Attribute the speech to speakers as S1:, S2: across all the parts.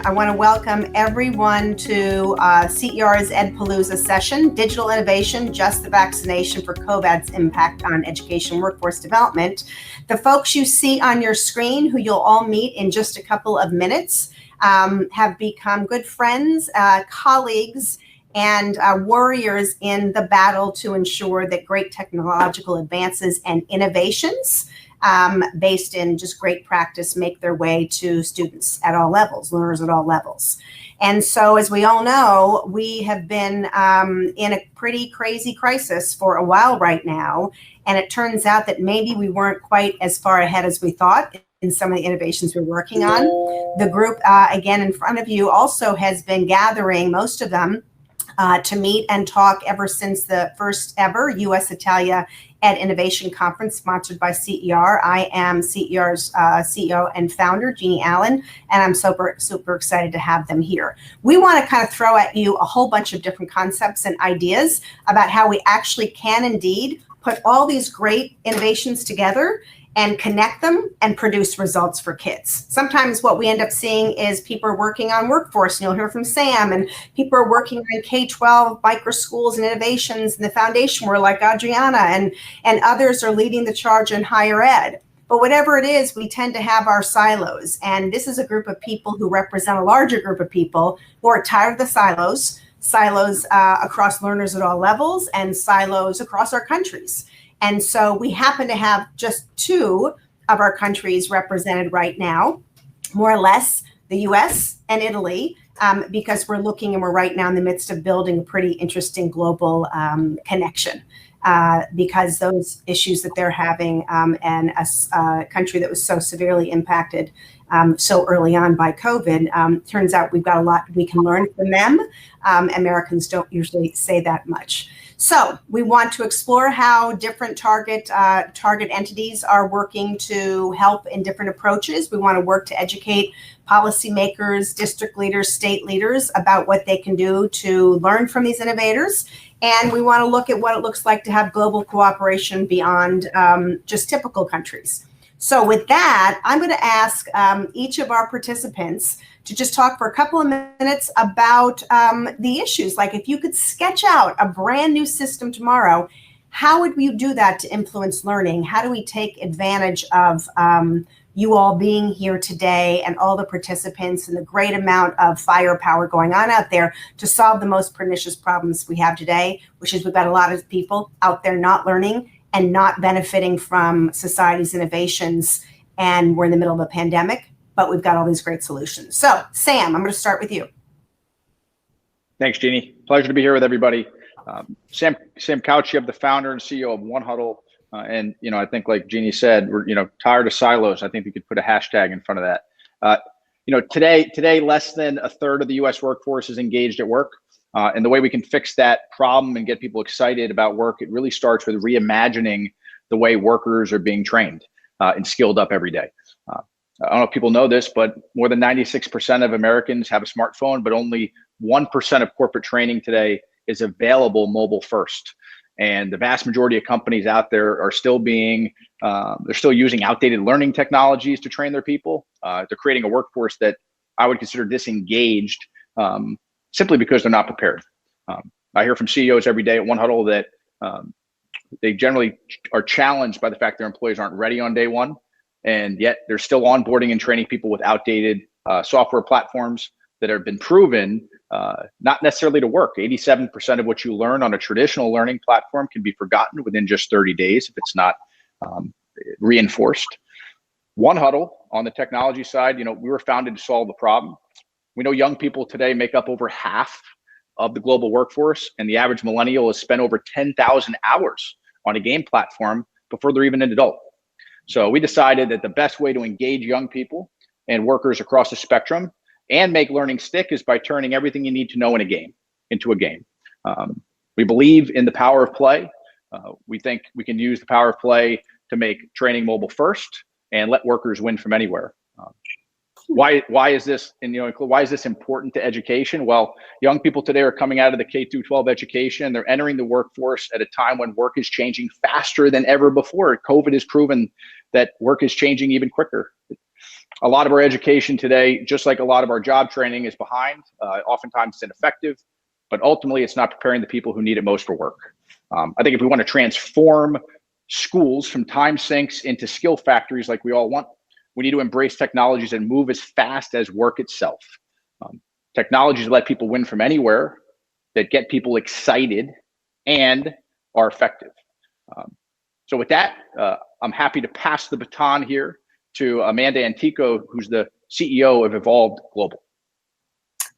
S1: I want to welcome everyone to CER's EdPalooza session, Digital Innovation, Just the Vaccination for COVID's Impact on Education Workforce Development. The folks you see on your screen, who you'll all meet in just a couple of minutes, have become good friends, colleagues, and warriors in the battle to ensure that great technological advances and innovations based in just great practice make their way to students at all levels, learners at all levels. And so, as we all know, we have been in a pretty crazy crisis for a while right now. And it turns out that maybe we weren't quite as far ahead as we thought in some of the innovations we're working on. The group, again, in front of you also has been gathering, most of them, to meet and talk ever since the first ever U.S. Italia Ed Innovation Conference sponsored by CER. I am CER's CEO and founder, Jeanne, and I'm super excited to have them here. We want to kind of throw at you a whole bunch of different concepts and ideas about how we actually can indeed put all these great innovations together and connect them and produce results for kids. Sometimes what we end up seeing is people are working on workforce, and you'll hear from Sam, and people are working on K-12 micro schools and innovations in the foundation where like Adriana and others are leading the charge in higher ed. But whatever it is, we tend to have our silos. And this is a group of people who represent a larger group of people who are tired of the silos across learners at all levels and silos across our countries. And so we happen to have just two of our countries represented right now, more or less the US and Italy, because we're looking and we're right now in the midst of building a pretty interesting global connection because those issues that they're having and a country that was so severely impacted so early on by COVID, turns out we've got a lot we can learn from them. Americans don't usually say that much. So we want to explore how different target entities are working to help in different approaches. We want to work to educate policymakers, district leaders, state leaders about what they can do to learn from these innovators. And we want to look at what it looks like to have global cooperation beyond just typical countries. So with that, I'm going to ask each of our participants to just talk for a couple of minutes about the issues. Like if you could sketch out a brand new system tomorrow, how would you do that to influence learning? How do we take advantage of you all being here today and all the participants and the great amount of firepower going on out there to solve the most pernicious problems we have today, which is we've got a lot of people out there not learning and not benefiting from society's innovations. And we're in the middle of a pandemic, but we've got all these great solutions. So Sam, I'm going to start with you.
S2: Thanks, Jeannie. Pleasure to be here with everybody. Sam Caucci, I'm the founder and CEO of One Huddle. And, I think like Jeannie said, we're, tired of silos. I think we could put a hashtag in front of that. Today, less than a third of the US workforce is engaged at work. And the way we can fix that problem and get people excited about work, it really starts with reimagining the way workers are being trained and skilled up every day. I don't know if people know this, but more than 96% of Americans have a smartphone, but only 1% of corporate training today is available mobile first. And the vast majority of companies out there are still they're still using outdated learning technologies to train their people. They're creating a workforce that I would consider disengaged simply because they're not prepared. I hear from CEOs every day at One Huddle that they generally are challenged by the fact their employees aren't ready on day one. And yet they're still onboarding and training people with outdated software platforms that have been proven not necessarily to work. 87% of what you learn on a traditional learning platform can be forgotten within just 30 days if it's not reinforced. One Huddle on the technology side, we were founded to solve the problem. We know young people today make up over half of the global workforce, and the average millennial has spent over 10,000 hours on a game platform before they're even an adult. So we decided that the best way to engage young people and workers across the spectrum and make learning stick is by turning everything you need to know in a game into a game. We believe in the power of play. We think we can use the power of play to make training mobile first and let workers win from anywhere. Why is this, and why is this important to education? Well, young people today are coming out of the K-12 education. They're entering the workforce at a time when work is changing faster than ever before. COVID has proven that work is changing even quicker. A lot of our education today, just like a lot of our job training, is behind. Oftentimes it's ineffective, but ultimately it's not preparing the people who need it most for work. I think if we want to transform schools from time sinks into skill factories like we all want, we need to embrace technologies and move as fast as work itself. Technologies let people win from anywhere, that get people excited and are effective. So with that, I'm happy to pass the baton here to Amanda Antico, who's the CEO of Evolved Global.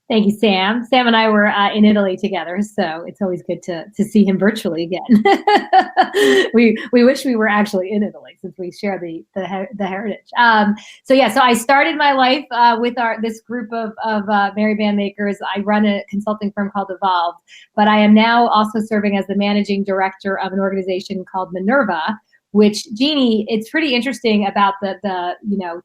S3: Thank you, Sam. Sam and I were in Italy together, so it's always good to see him virtually again. we wish we were actually in Italy since we share the heritage. So I started my life with this group of merry band makers. I run a consulting firm called Evolved, but I am now also serving as the managing director of an organization called Minerva, which, Jeanne, it's pretty interesting about the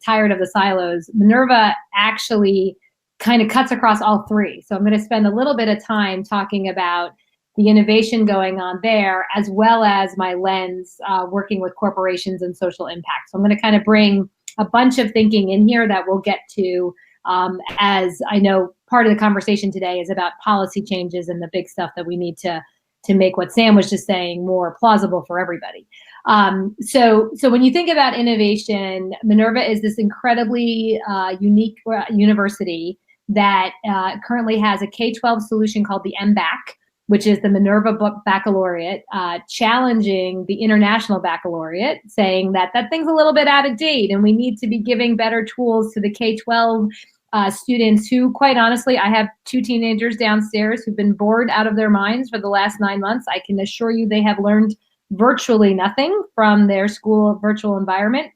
S3: tired of the silos. Minerva actually kind of cuts across all three. So I'm going to spend a little bit of time talking about the innovation going on there, as well as my lens working with corporations and social impact. So I'm going to kind of bring a bunch of thinking in here that we'll get to, as I know part of the conversation today is about policy changes and the big stuff that we need to make what Sam was just saying more plausible for everybody. So when you think about innovation, Minerva is this incredibly unique university that currently has a K-12 solution called the MBAC, which is the Minerva Baccalaureate, challenging the International Baccalaureate, saying that thing's a little bit out of date and we need to be giving better tools to the K-12 students who, quite honestly, I have two teenagers downstairs who've been bored out of their minds for the last 9 months. I can assure you they have learned virtually nothing from their school virtual environment.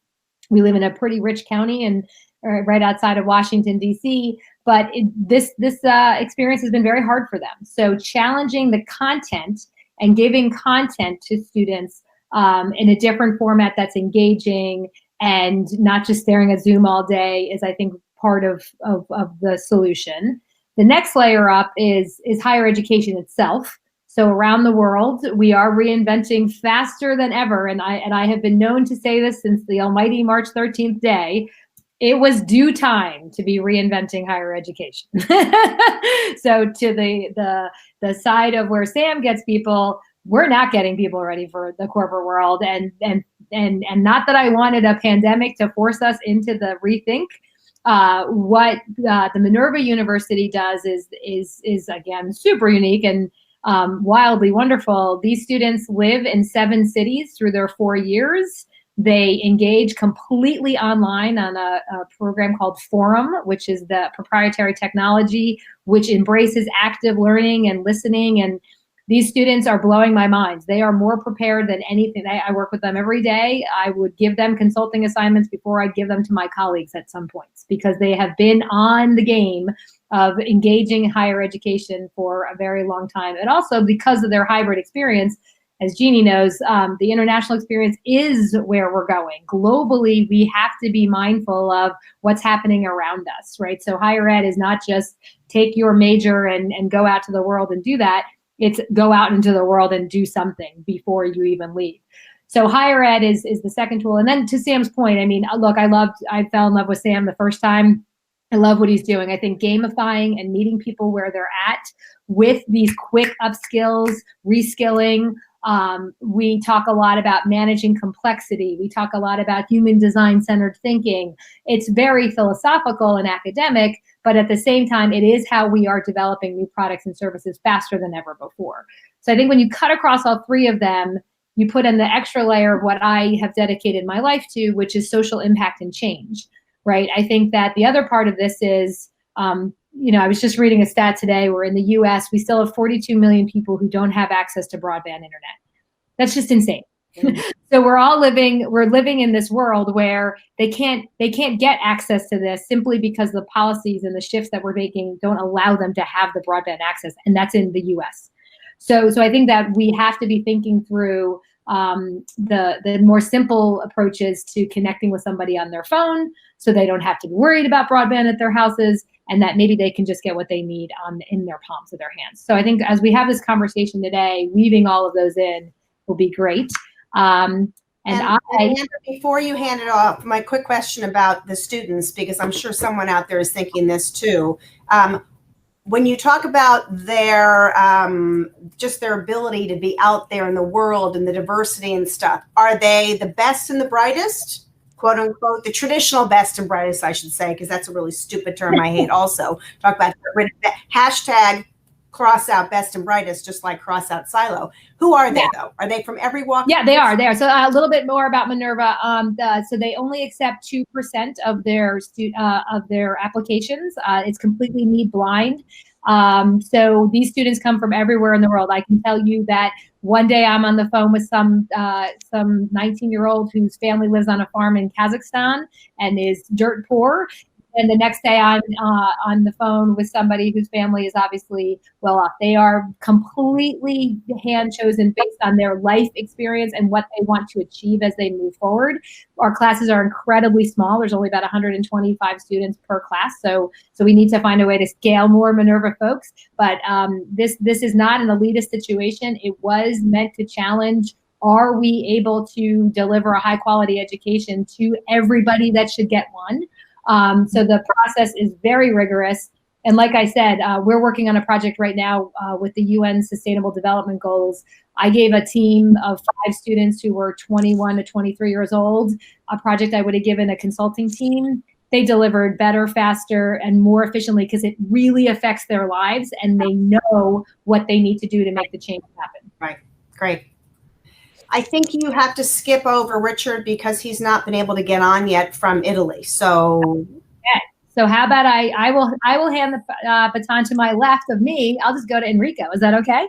S3: We live in a pretty rich county and right outside of Washington, D.C., but this experience has been very hard for them. So challenging the content and giving content to students in a different format that's engaging and not just staring at Zoom all day is, I think, part of the solution. The next layer up is higher education itself. So around the world, we are reinventing faster than ever. And I have been known to say this since the almighty March 13th day. It was due time to be reinventing higher education. So to the side of where Sam gets people, we're not getting people ready for the corporate world. And not that I wanted a pandemic to force us into the rethink. What the Minerva University does is again super unique and wildly wonderful. These students live in 7 cities through their 4 years. They engage completely online on a program called Forum, which is the proprietary technology which embraces active learning and listening. And these students are blowing my mind. They are more prepared than anything. I work with them every day. I would give them consulting assignments before I'd give them to my colleagues at some points because they have been on the game of engaging in higher education for a very long time. And also because of their hybrid experience, as Jeanne knows, the international experience is where we're going. Globally, we have to be mindful of what's happening around us, right? So higher ed is not just take your major and go out to the world and do that. It's go out into the world and do something before you even leave. So higher ed is the second tool. And then to Sam's point, I mean, look, I fell in love with Sam the first time. I love what he's doing. I think gamifying and meeting people where they're at with these quick upskills, reskilling. We talk a lot about managing complexity. We talk a lot about human design-centered thinking. It's very philosophical and academic, but at the same time, it is how we are developing new products and services faster than ever before. So I think when you cut across all three of them, you put in the extra layer of what I have dedicated my life to, which is social impact and change, right? I think that the other part of this is, I was just reading a stat today where in the US, we still have 42 million people who don't have access to broadband internet. That's just insane. So we're living in this world where they can't get access to this simply because the policies and the shifts that we're making don't allow them to have the broadband access, and that's in the US. So I think that we have to be thinking through the more simple approaches to connecting with somebody on their phone so they don't have to be worried about broadband at their houses, and that maybe they can just get what they need in their palms of their hands. So I think as we have this conversation today, weaving all of those in will be great. And
S1: Amanda, before you hand it off, my quick question about the students, because I'm sure someone out there is thinking this too. When you talk about their just their ability to be out there in the world and the diversity and stuff, are they the best and the brightest, quote unquote, the traditional best and brightest, I should say, because that's a really stupid term I hate also. Talk about hashtag cross out best and brightest, just like cross out silo. Who are they though? Are they from every walk?
S3: Yeah, they are. They are. So a little bit more about Minerva. So they only accept 2% of their applications. It's completely need blind. So these students come from everywhere in the world. I can tell you that one day I'm on the phone with some 19-year-old whose family lives on a farm in Kazakhstan and is dirt poor. And the next day I'm on the phone with somebody whose family is obviously well off. They are completely hand chosen based on their life experience and what they want to achieve as they move forward. Our classes are incredibly small. There's only about 125 students per class. So we need to find a way to scale more Minerva folks. But this is not an elitist situation. It was meant to challenge, are we able to deliver a high quality education to everybody that should get one? So the process is very rigorous. And like I said, we're working on a project right now with the UN Sustainable Development Goals. I gave a team of 5 students who were 21 to 23 years old a project I would have given a consulting team. They delivered better, faster, and more efficiently because it really affects their lives and they know what they need to do to make the change happen.
S1: Right. Great. I think you have to skip over Richard because he's not been able to get on yet from Italy. So,
S3: okay. So how about I will hand the baton to my left of me. I'll just go to Enrico. Is that okay?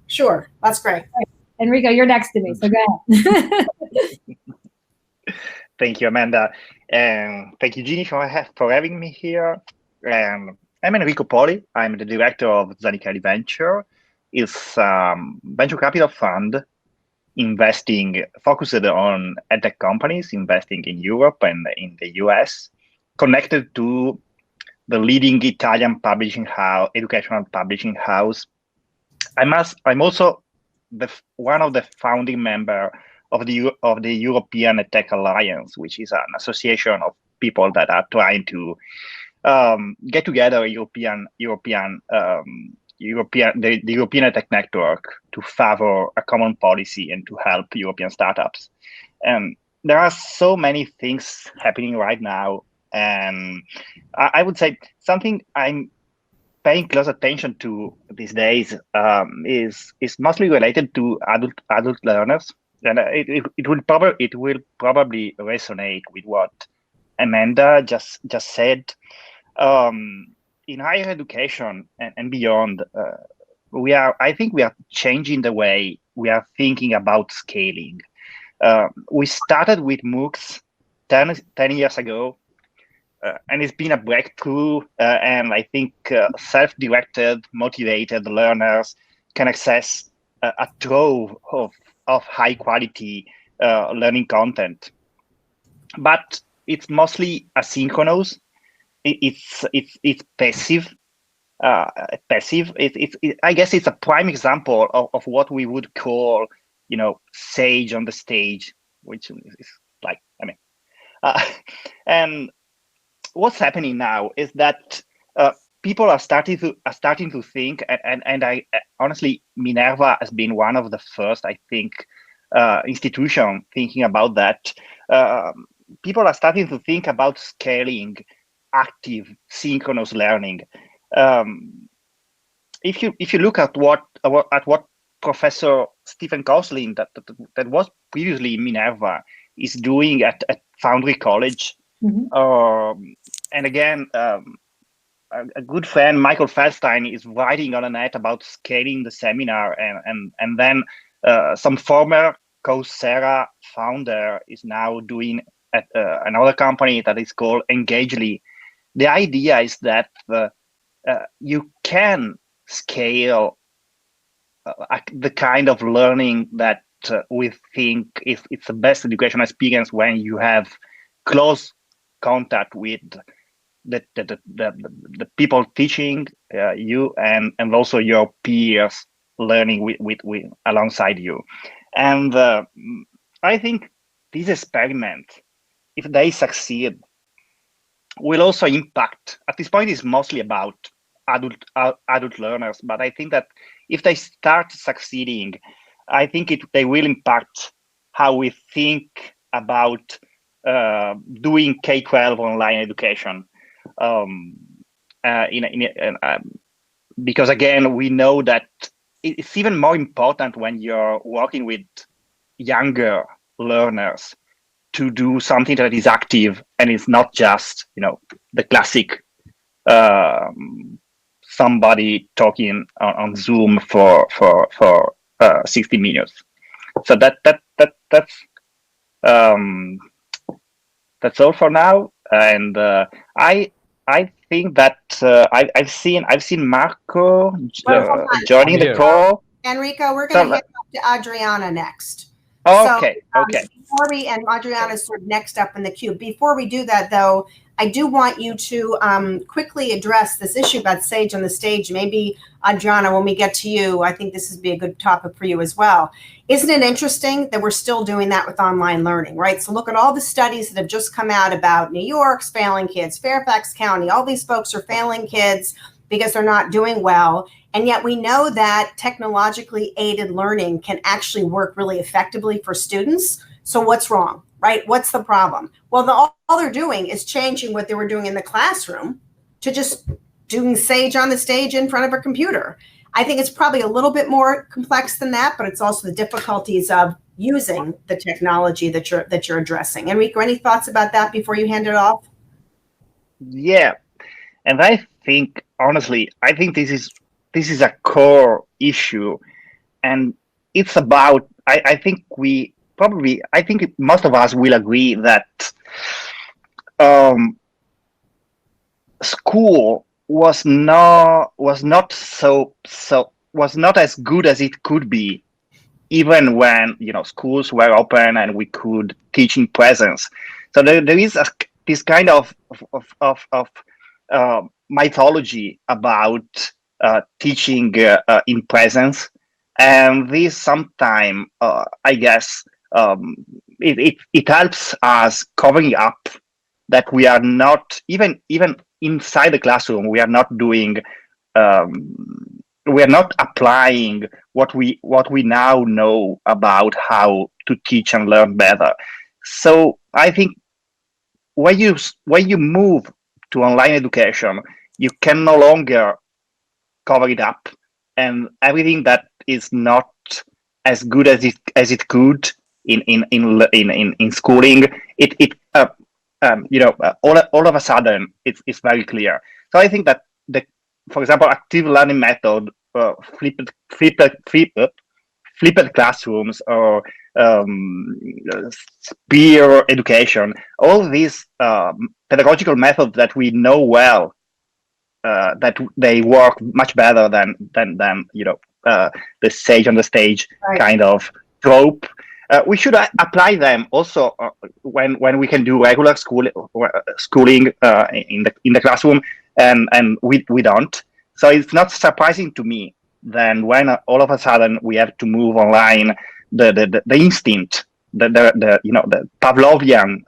S1: Sure. That's great.
S3: Enrico, you're next to me, so go ahead.
S4: Thank you, Amanda. And thank you, Jeanne, for having me here. I'm Enrico Poli. I'm the director of Zanichelli Venture. It's venture capital fund focused on edtech companies, investing in Europe and in the US, connected to the leading Italian educational publishing house. I'm also one of the founding member of the European EdTech Alliance, which is an association of people that are trying to get together the European EdTech network to favor a common policy and to help European startups. And there are so many things happening right now. And I would say something I'm paying close attention to these days is mostly related to adult learners. And it will probably resonate with what Amanda just said. In higher education and beyond, I think we are changing the way we are thinking about scaling. We started with MOOCs 10 years ago, and it's been a breakthrough. And I think self-directed, motivated learners can access a trove of high quality learning content. But it's mostly asynchronous. It's passive. I guess it's a prime example of what we would call, sage on the stage, which is like, and what's happening now is that people are starting to think, and I honestly, Minerva has been one of the first, I think, institution thinking about that. People are starting to think about scaling active synchronous learning. If you look at what Professor Stephen Gosling that was previously in Minerva is doing at Foundry College, and again, a good friend Michael Feldstein is writing on the net about scaling the seminar, and then some former Coursera founder is now doing at another company that is called Engagely. The idea is that you can scale the kind of learning that we think it's the best educational experience when you have close contact with the people teaching you and also your peers learning with alongside you. And I think this experiment, if they succeed, will also impact. At this point, it's mostly about adult learners, but I think that if they start succeeding, I think they will impact how we think about doing K-12 online education. Because again, we know that it's even more important when you're working with younger learners to do something that is active and it's not just the classic somebody talking on Zoom for 60 minutes. So that's all for now. And I think that I've seen Marco joining the call.
S1: Enrico, we're going to hand off to Adriana next.
S4: Okay.
S1: Before and Adriana is sort of next up in the queue. Before we do that, though, I do want you to quickly address this issue about Sage on the stage. Maybe, Adriana, when we get to you, I think this would be a good topic for you as well. Isn't it interesting that we're still doing that with online learning, right? So look at all the studies that have just come out about New York's failing kids, Fairfax County, all these folks are failing kids because they're not doing well. And yet we know that technologically aided learning can actually work really effectively for students. So what's wrong, right? What's the problem? Well, all they're doing is changing what they were doing in the classroom to just doing Sage on the stage in front of a computer. I think it's probably a little bit more complex than that, but it's also the difficulties of using the technology that you're addressing. Enrico, any thoughts about that before you hand it off?
S4: Yeah, and I think honestly, this is a core issue, and it's about. I think most of us will agree that school was not as good as it could be, even when schools were open and we could teach in presence. So there is this kind of mythology about teaching in presence, and this sometimes I guess it helps us covering up that we are not even inside the classroom, we are not doing we are not applying what we now know about how to teach and learn better. So I think when you move to online education, you can no longer cover it up, and everything that is not as good as it could in schooling, all of a sudden it's very clear. So I think that for example, active learning method, flipped classrooms, or peer education, all these pedagogical methods that we know well, that they work much better than the Sage on the stage kind of trope. We should apply them also when we can do regular schooling in the classroom, and we don't. So it's not surprising to me then when all of a sudden we have to move online. The instinct, the Pavlovian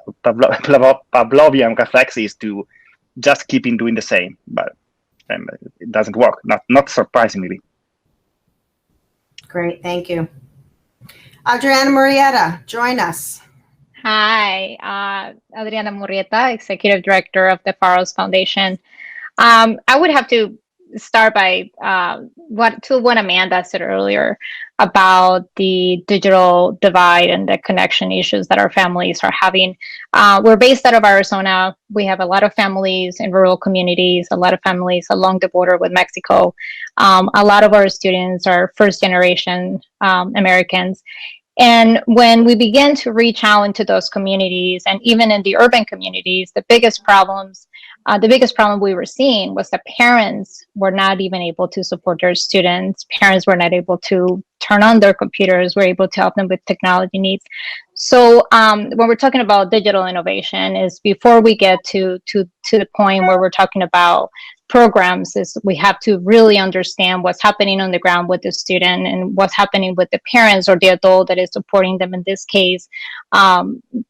S4: reflex is to just keep doing the same, but it doesn't work. Not surprisingly.
S1: Great, thank you. Adriana Murrieta, join us.
S5: Hi, Adriana Murrieta, Executive Director of the Faros Foundation. I would have to start by what Amanda said earlier about the digital divide and the connection issues that our families are having. We're based out of Arizona. We have a lot of families in rural communities, a lot of families along the border with Mexico. A lot of our students are first generation Americans. And when we began to reach out into those communities, and even in the urban communities, the biggest problem we were seeing was that parents were not even able to support their students. Parents were not able to turn on their computers, were able to help them with technology needs. So when we're talking about digital innovation, is before we get to the point where we're talking about programs is we have to really understand what's happening on the ground with the student and what's happening with the parents or the adult that is supporting them. In this case,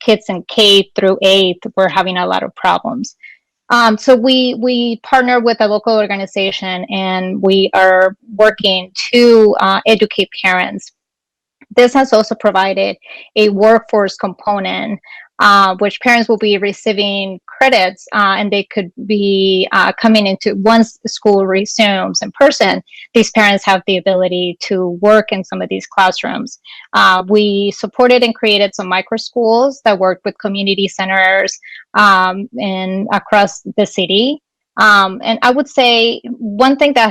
S5: kids in K through 8 were having a lot of problems. So we partner with a local organization, and we are working to educate parents. This has also provided a workforce component, which parents will be receiving credits, and they could be coming into, once the school resumes in person, these parents have the ability to work in some of these classrooms. We supported and created some micro schools that worked with community centers and across the city. And I would say one thing that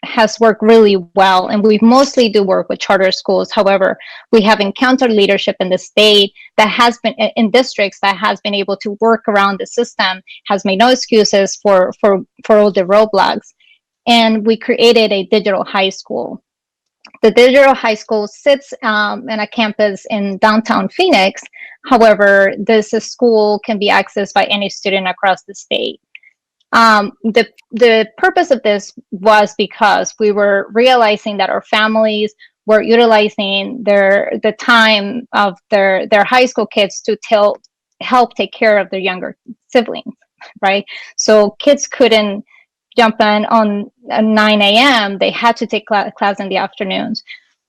S5: has worked really well, and we mostly do work with charter schools. However, we have encountered leadership in the state that has been in districts that has been able to work around the system, has made no excuses for all the roadblocks. And we created a digital high school. The digital high school sits in a campus in downtown Phoenix. However, this school can be accessed by any student across the state. The purpose of this was because we were realizing that our families were utilizing the time of their high school kids to help take care of their younger siblings, right? So kids couldn't jump in on 9 a.m. They had to take class in the afternoons.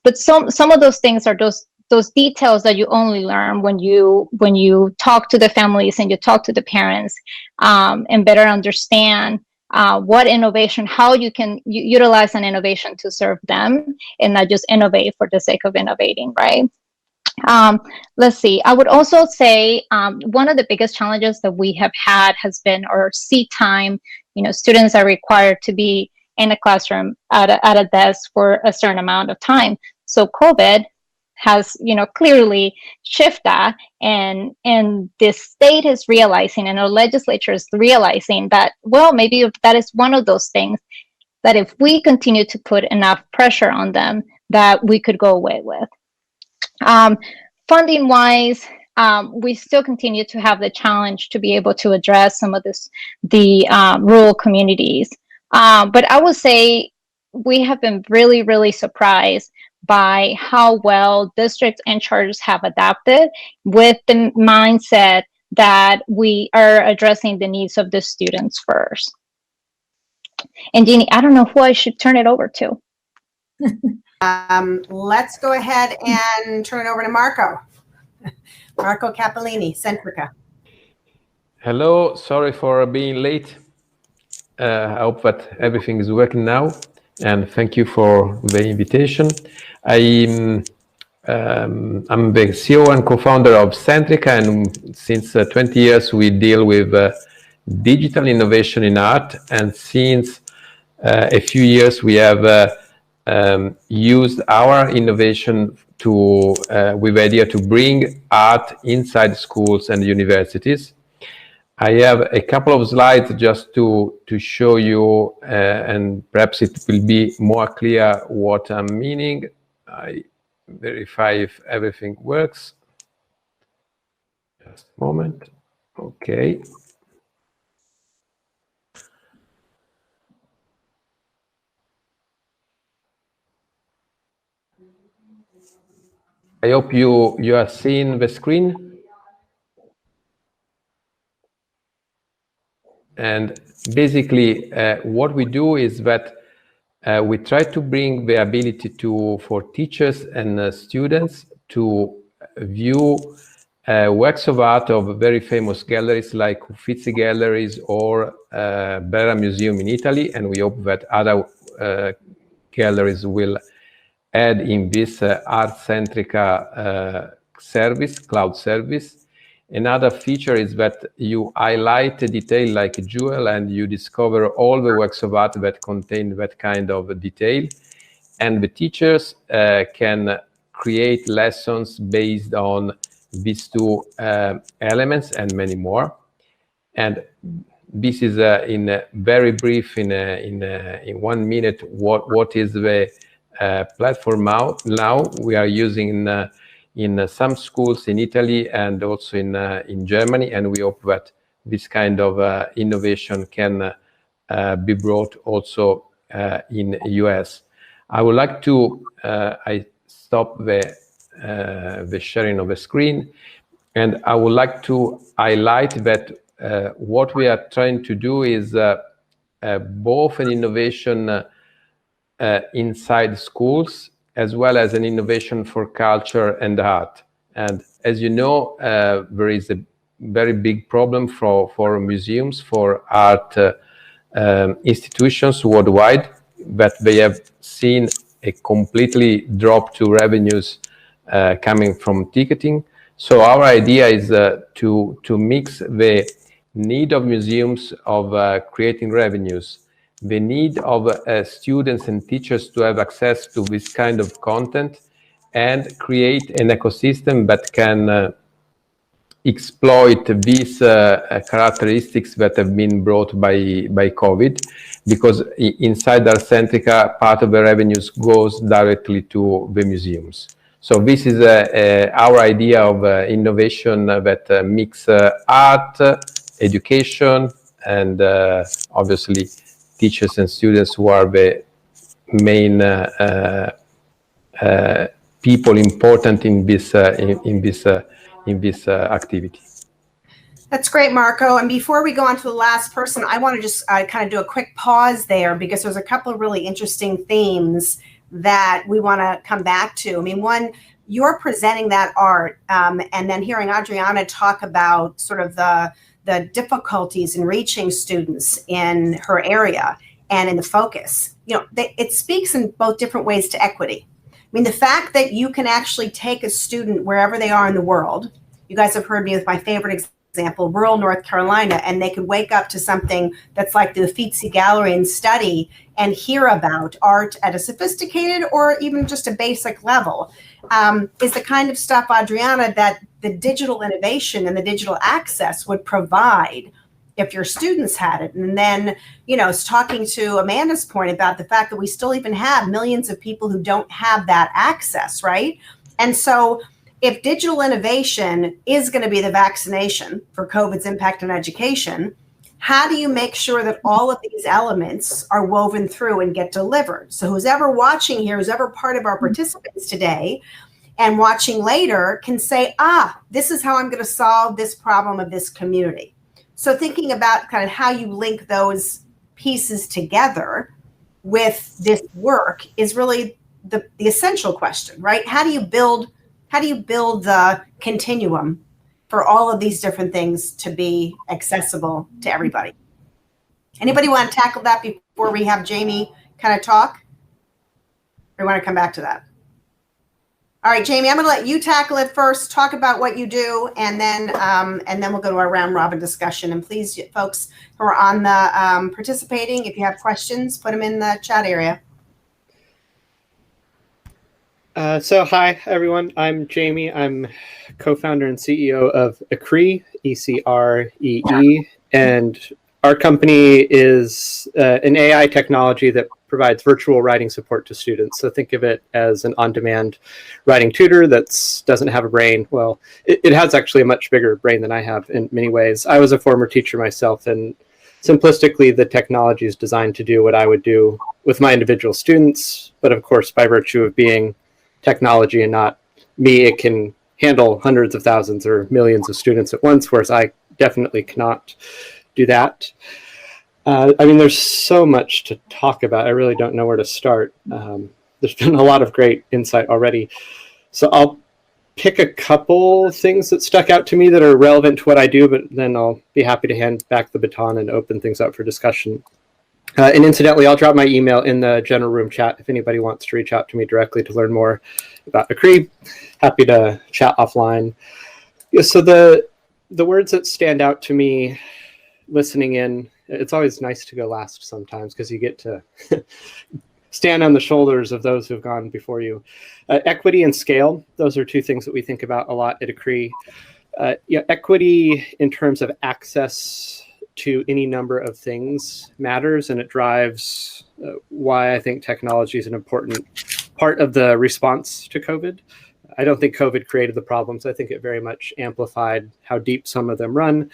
S5: But some of those things are those details that you only learn when you talk to the families and you talk to the parents, and better understand what innovation, how you can utilize an innovation to serve them and not just innovate for the sake of innovating, right? Let's see. I would also say one of the biggest challenges that we have had has been our seat time. Students are required to be in a classroom at a desk for a certain amount of time. So COVID has clearly shifted that, and the state is realizing, and our legislature is realizing that, well, maybe that is one of those things that if we continue to put enough pressure on them, that we could go away with. Funding wise, we still continue to have the challenge to be able to address some of the rural communities, but I would say we have been really, really surprised by how well districts and charters have adapted with the mindset that we are addressing the needs of the students first. And Jeanne, I don't know who I should turn it over to.
S1: Let's go ahead and turn it over to Marco. Marco Cappellini, Centrica.
S6: Hello, sorry for being late. I hope that everything is working now, and thank you for the invitation. I'm the CEO and co-founder of Centrica, and since 20 years we deal with digital innovation in art, and since a few years we have used our innovation with the idea to bring art inside schools and universities. I have a couple of slides just to show you, and perhaps it will be more clear what I'm meaning. I verify if everything works. Just a moment. Okay. I hope you are seeing the screen. And basically, what we do is that we try to bring the ability for teachers and students to view works of art of very famous galleries like Uffizi galleries or Brera Museum in Italy, and we hope that other galleries will add in this Art Centrica service, cloud service. Another feature is that you highlight a detail like a jewel, and you discover all the works of art that contain that kind of detail. And the teachers can create lessons based on these two elements and many more. And this is in very brief, in 1 minute, what is the platform now. We are using in some schools in Italy and also in Germany, and we hope that this kind of innovation can be brought also in US. I would like to I stop the sharing of the screen, and I would like to highlight that what we are trying to do is both an innovation inside schools as well as an innovation for culture and art. And as you know, there is a very big problem for museums, for art institutions worldwide, that they have seen a completely drop to revenues coming from ticketing. So our idea is to mix the need of museums of creating revenues, the need of students and teachers to have access to this kind of content, and create an ecosystem that can exploit these characteristics that have been brought by COVID, because inside our Centrica, part of the revenues goes directly to the museums. So this is our idea of innovation that mix art, education, and obviously teachers and students, who are the main people important in this activity.
S1: That's great, Marco. And before we go on to the last person, I want to just kind of do a quick pause there, because there's a couple of really interesting themes that we want to come back to. I mean, one, you're presenting that art, and then hearing Adriana talk about sort of the difficulties in reaching students in her area and in the focus. You know, it speaks in both different ways to equity. I mean, the fact that you can actually take a student wherever they are in the world. You guys have heard me with my favorite example, rural North Carolina, and they could wake up to something that's like the Uffizi Gallery and study and hear about art at a sophisticated or even just a basic level, is the kind of stuff, Adriana, that the digital innovation and the digital access would provide if your students had it. And then, you know, talking to Amanda's point about the fact that we still even have millions of people who don't have that access, right? And so if digital innovation is going to be the vaccination for COVID's impact on education, how do you make sure that all of these elements are woven through and get delivered? So who's ever watching here, who's ever part of our participants today and watching later can say, this is how I'm going to solve this problem of this community. So thinking about kind of how you link those pieces together with this work is really the essential question, right? How do you build the continuum for all of these different things to be accessible to everybody? Anybody want to tackle that before we have Jamey kind of talk? Or want to come back to that? All right, Jamey, I'm going to let you tackle it first, talk about what you do, and then we'll go to our round robin discussion. And please, folks who are on the participating, if you have questions, put them in the chat area.
S7: So hi, everyone. I'm Jamey. I'm co-founder and CEO of Ecree, Ecree, and our company is an AI technology that provides virtual writing support to students. So think of it as an on-demand writing tutor that doesn't have a brain. Well, it has actually a much bigger brain than I have in many ways. I was a former teacher myself, and simplistically, the technology is designed to do what I would do with my individual students. But of course, by virtue of being technology and not me, it can handle hundreds of thousands or millions of students at once, whereas I definitely cannot do that. I mean, there's so much to talk about. I really don't know where to start. There's been a lot of great insight already. So I'll pick a couple things that stuck out to me that are relevant to what I do, but then I'll be happy to hand back the baton and open things up for discussion. And incidentally, I'll drop my email in the general room chat if anybody wants to reach out to me directly to learn more about Ecree. Happy to chat offline. Yeah, so the words that stand out to me listening in, it's always nice to go last sometimes because you get to stand on the shoulders of those who've gone before you. Equity and scale, those are two things that we think about a lot at Ecree. Equity in terms of access to any number of things matters, and it drives why I think technology is an important part of the response to COVID. I don't think COVID created the problems. I think it very much amplified how deep some of them run.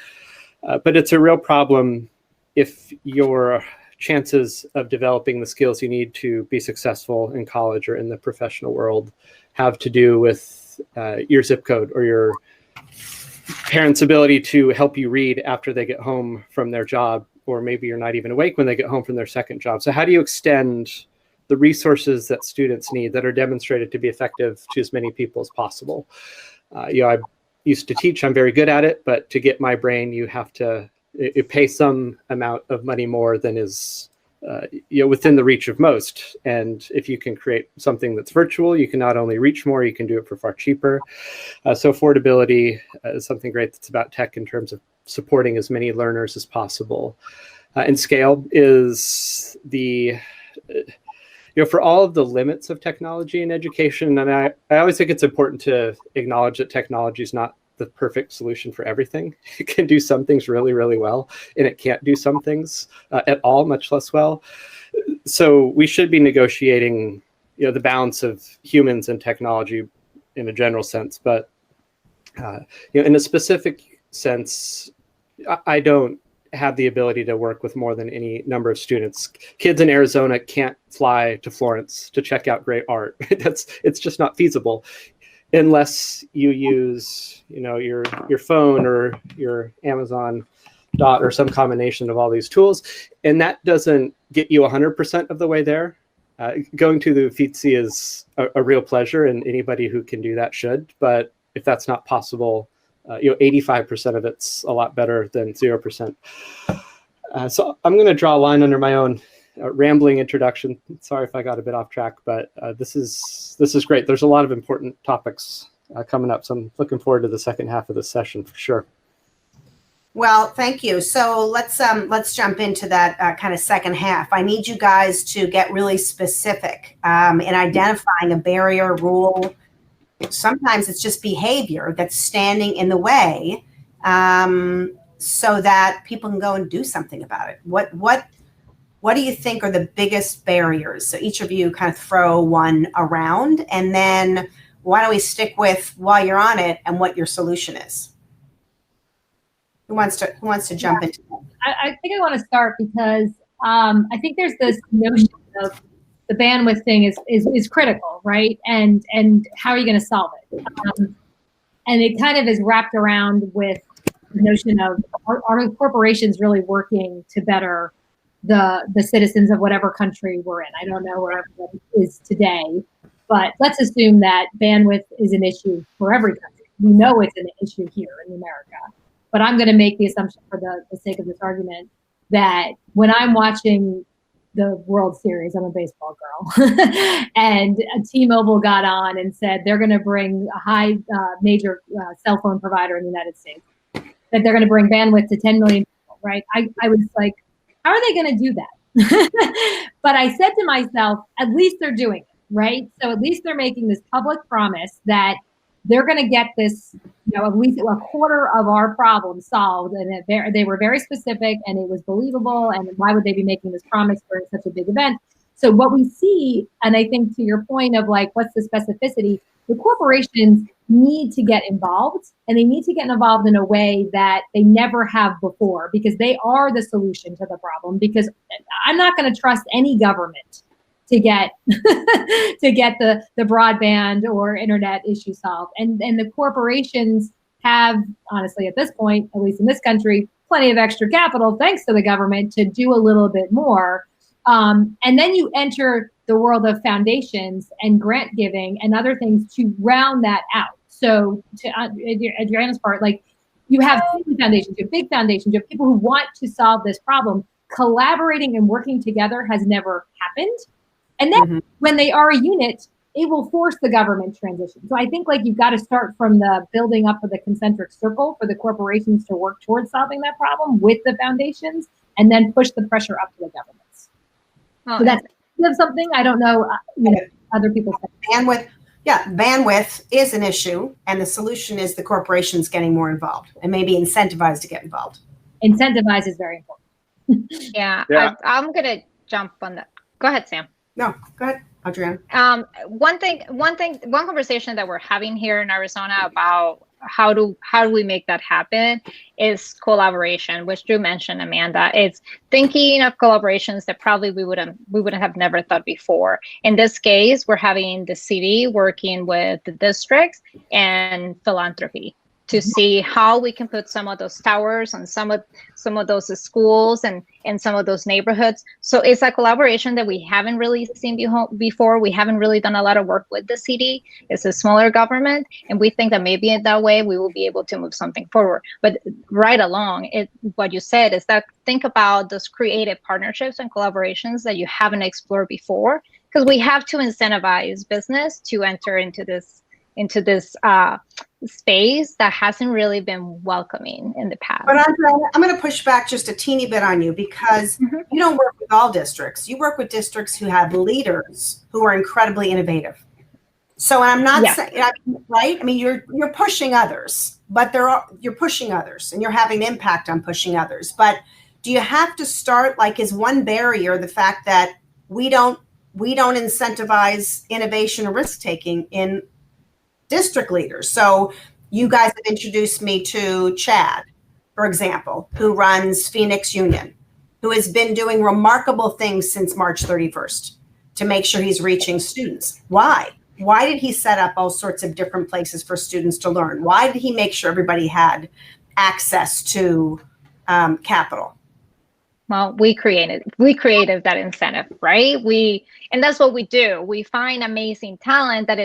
S7: But it's a real problem if you're chances of developing the skills you need to be successful in college or in the professional world have to do with your zip code or your parents' ability to help you read after they get home from their job, or maybe you're not even awake when they get home from their second job. So how do you extend the resources that students need that are demonstrated to be effective to as many people as possible? I used to teach, I'm very good at it, but to get my brain, you have to pay some amount of money more than is within the reach of most. And if you can create something that's virtual, you can not only reach more, you can do it for far cheaper. So affordability is something great that's about tech in terms of supporting as many learners as possible. And scale is the, for all of the limits of technology in education, and I always think it's important to acknowledge that technology is not the perfect solution for everything. It can do some things really, really well, and it can't do some things at all, much less well. So we should be negotiating, the balance of humans and technology in a general sense. But in a specific sense, I don't have the ability to work with more than any number of students. Kids in Arizona can't fly to Florence to check out great art. It's just not feasible unless you use, your phone or your Amazon Dot or some combination of all these tools. And that doesn't get you 100% of the way there. Going to the Uffizi is a real pleasure, and anybody who can do that should. But if that's not possible, 85% of it's a lot better than 0%. So I'm going to draw a line under my own rambling introduction. Sorry if I got a bit off track, but this is great. There's a lot of important topics coming up, so I'm looking forward to the second half of the session for sure.
S1: Well, thank you. So let's jump into that kind of second half. I need you guys to get really specific in identifying a barrier, rule. Sometimes it's just behavior that's standing in the way, so that people can go and do something about it. What do you think are the biggest barriers? So each of you kind of throw one around, and then why don't we stick with, while you're on it, and what your solution is? Who wants to jump into that?
S3: I think I want to start because I think there's this notion of the bandwidth thing is critical, right? And how are you going to solve it? And it kind of is wrapped around with the notion of are corporations really working to better the citizens of whatever country we're in? I don't know where everyone is today, but let's assume that bandwidth is an issue for every country. We know it's an issue here in America. But I'm going to make the assumption for the sake of this argument that when I'm watching the World Series, I'm a baseball girl, and T-Mobile got on and said they're going to bring a high major cell phone provider in the United States, that they're going to bring bandwidth to 10 million people, right? I was like, how are they going to do that? But I said to myself, at least they're doing it, right? So at least they're making this public promise that they're going to get this, at least a quarter of our problem solved. And they were very specific, and it was believable. And why would they be making this promise during such a big event? So what we see, and I think to your point of like, what's the specificity? The corporations need to get involved, and they need to get involved in a way that they never have before, because they are the solution to the problem. Because I'm not going to trust any government to get the broadband or internet issue solved. And the corporations have, honestly, at this point, at least in this country, plenty of extra capital, thanks to the government, to do a little bit more. And then you enter the world of foundations and grant giving and other things to round that out. So to Adriana's part, like, you have foundations, you have big foundations, you have people who want to solve this problem. Collaborating and working together has never happened. And then when they are a unit, it will force the government transition. So I think you've got to start from the building up of the concentric circle for the corporations to work towards solving that problem with the foundations, and then push the pressure up to the governments. Oh, so that's something I don't know, other people say.
S1: Bandwidth is an issue, and the solution is the corporations getting more involved and maybe incentivized to get involved.
S3: Incentivize is very important.
S5: Yeah. I'm going to jump on that. Go ahead, Sam.
S1: No, go ahead, Adriana.
S5: One conversation that we're having here in Arizona about how do we make that happen is collaboration, which you mentioned, Amanda. It's thinking of collaborations that probably we wouldn't have never thought before. In this case, we're having the city working with the districts and philanthropy to see how we can put some of those towers on some of those schools and some of those neighborhoods. So it's a collaboration that we haven't really seen before. We haven't really done a lot of work with the city. It's a smaller government, and we think that maybe in that way we will be able to move something forward. But right along, what you said is that think about those creative partnerships and collaborations that you haven't explored before, because we have to incentivize business to enter into this space that hasn't really been welcoming in the past.
S1: But Andrea, I'm going to push back just a teeny bit on you, because you don't work with all districts. You work with districts who have leaders who are incredibly innovative. So I'm not saying, right? I mean, you're pushing others, but you're pushing others, and you're having an impact on pushing others. But do you have to start, like, is one barrier the fact that we don't incentivize innovation or risk taking in district leaders? So you guys have introduced me to Chad, for example, who runs Phoenix Union, who has been doing remarkable things since March 31st to make sure he's reaching students. Why? Why did he set up all sorts of different places for students to learn? Why did he make sure everybody had access to capital?
S5: Well, we created that incentive, right? And that's what we do. We find amazing talent that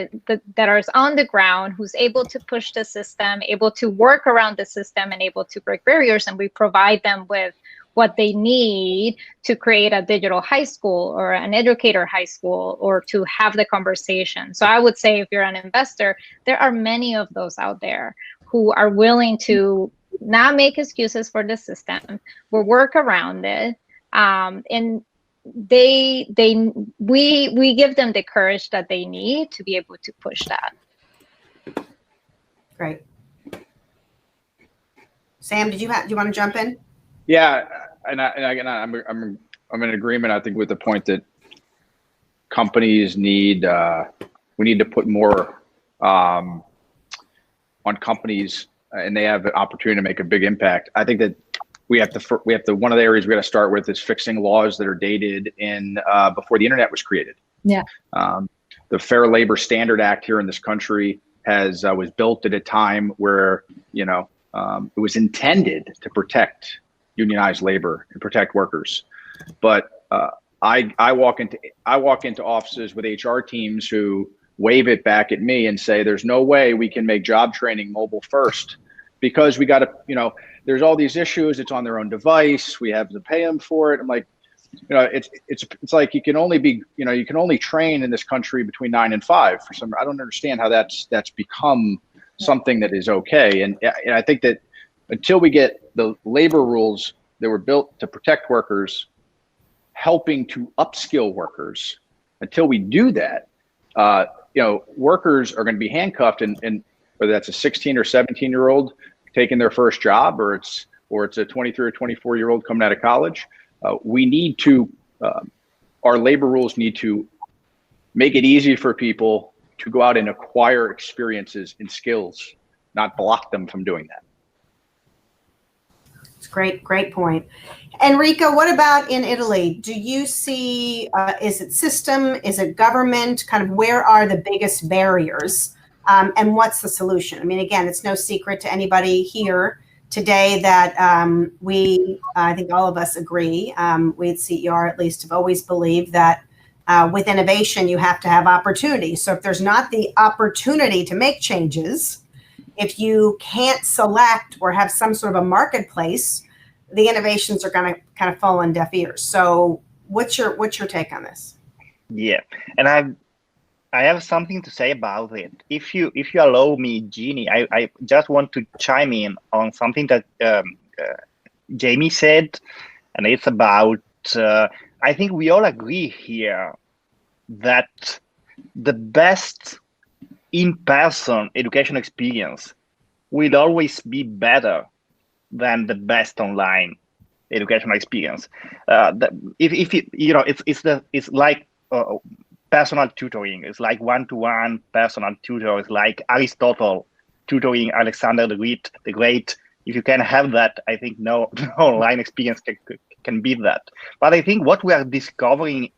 S5: is on the ground, who's able to push the system, able to work around the system, and able to break barriers. And we provide them with what they need to create a digital high school or an educator high school, or to have the conversation. So I would say, if you're an investor, there are many of those out there who are willing to not make excuses for the system, but work around it, and we give them the courage that they need to be able to push that.
S1: Great. Sam, do you want to jump in?
S2: Yeah, and I'm in agreement, I think, with the point that companies need, we need to put more on companies, and they have an opportunity to make a big impact. I think that we have to one of the areas we got to start with is fixing laws that are dated in before the internet was created.
S3: Yeah.
S2: The Fair Labor Standard Act here in this country was built at a time where it was intended to protect unionized labor and protect workers, but I walk into offices with HR teams who wave it back at me and say, there's no way we can make job training mobile first, because we got to, there's all these issues. It's on their own device. We have to pay them for it. I'm like, it's like you can only train in this country between 9 and 5 for some. I don't understand how that's become something that is okay. And I think that until we get the labor rules that were built to protect workers, helping to upskill workers, until we do that, workers are going to be handcuffed, and whether that's a 16 or 17-year-old taking their first job, or it's a 23 or 24-year-old coming out of college, we need to, our labor rules need to make it easy for people to go out and acquire experiences and skills, not block them from doing that.
S1: It's great point. Enrico, what about in Italy? Do you see, is it system, is it government, kind of where are the biggest barriers, and what's the solution? I mean, again, it's no secret to anybody here today that I think all of us agree, we at CER at least have always believed that with innovation, you have to have opportunity. So if there's not the opportunity to make changes, if you can't select or have some sort of a marketplace, the innovations are going to kind of fall on deaf ears. So what's your take on this?
S4: Yeah, and I have something to say about it. If you allow me, Jeanne, I just want to chime in on something that Jamey said, and it's about, I think we all agree here that the best in-person education experience will always be better than the best online educational experience. It's like personal tutoring. It's like one-to-one personal tutor. It's like Aristotle tutoring Alexander the Great. If you can have that, I think no online experience can beat that. But I think what we are discovering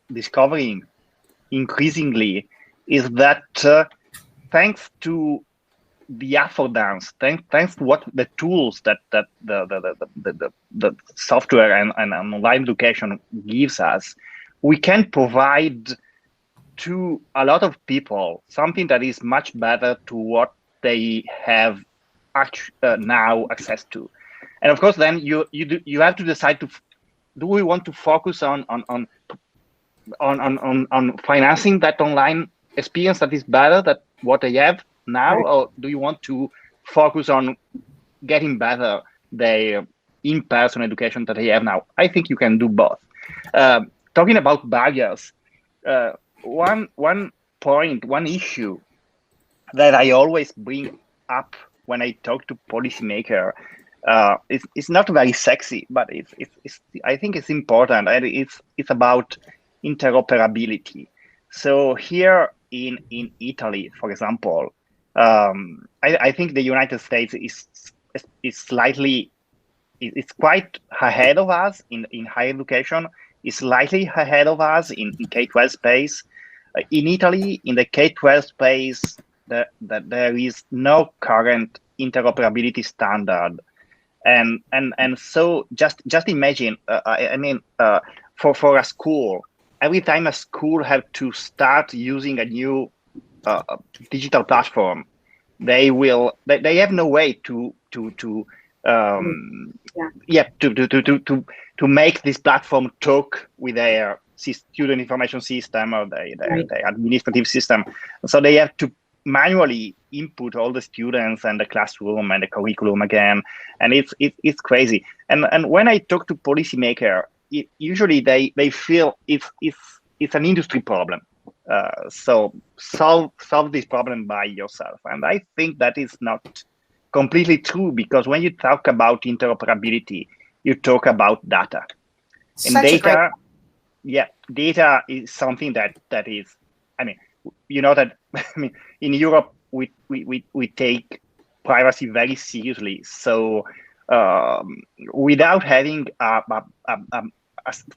S4: increasingly is that thanks to the affordance, thanks to what the tools that the software and online education gives us, we can provide to a lot of people something that is much better to what they have now access to. And of course, then you have to decide do we want to focus on financing that online experience that is better than what they have now, or do you want to focus on getting better the in-person education that they have now? I think you can do both. Talking about barriers, one issue that I always bring up when I talk to policymakers, it's not very sexy, but I think it's important, and it's about interoperability. So here in Italy, for example, I think the United States is slightly, it's quite ahead of us in higher education. It's slightly ahead of us in K-12 space. In Italy, in the K-12 space, there is no current interoperability standard, and so just imagine. For a school, every time a school have to start using a new digital platform, they have no way to make this platform talk with their student information system or their administrative system. So they have to manually input all the students and the classroom and the curriculum again, and it's crazy. And when I talk to policymakers, usually they feel it's an industry problem. So solve this problem by yourself. And I think that is not completely true, because when you talk about interoperability, you talk about data. And data is something that is, in Europe, we take privacy very seriously. So without having a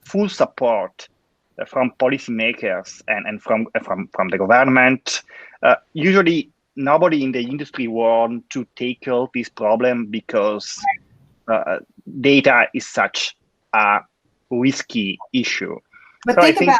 S4: full support from policymakers and from the government, usually nobody in the industry want to tackle this problem, because data is such a risky issue.
S1: But think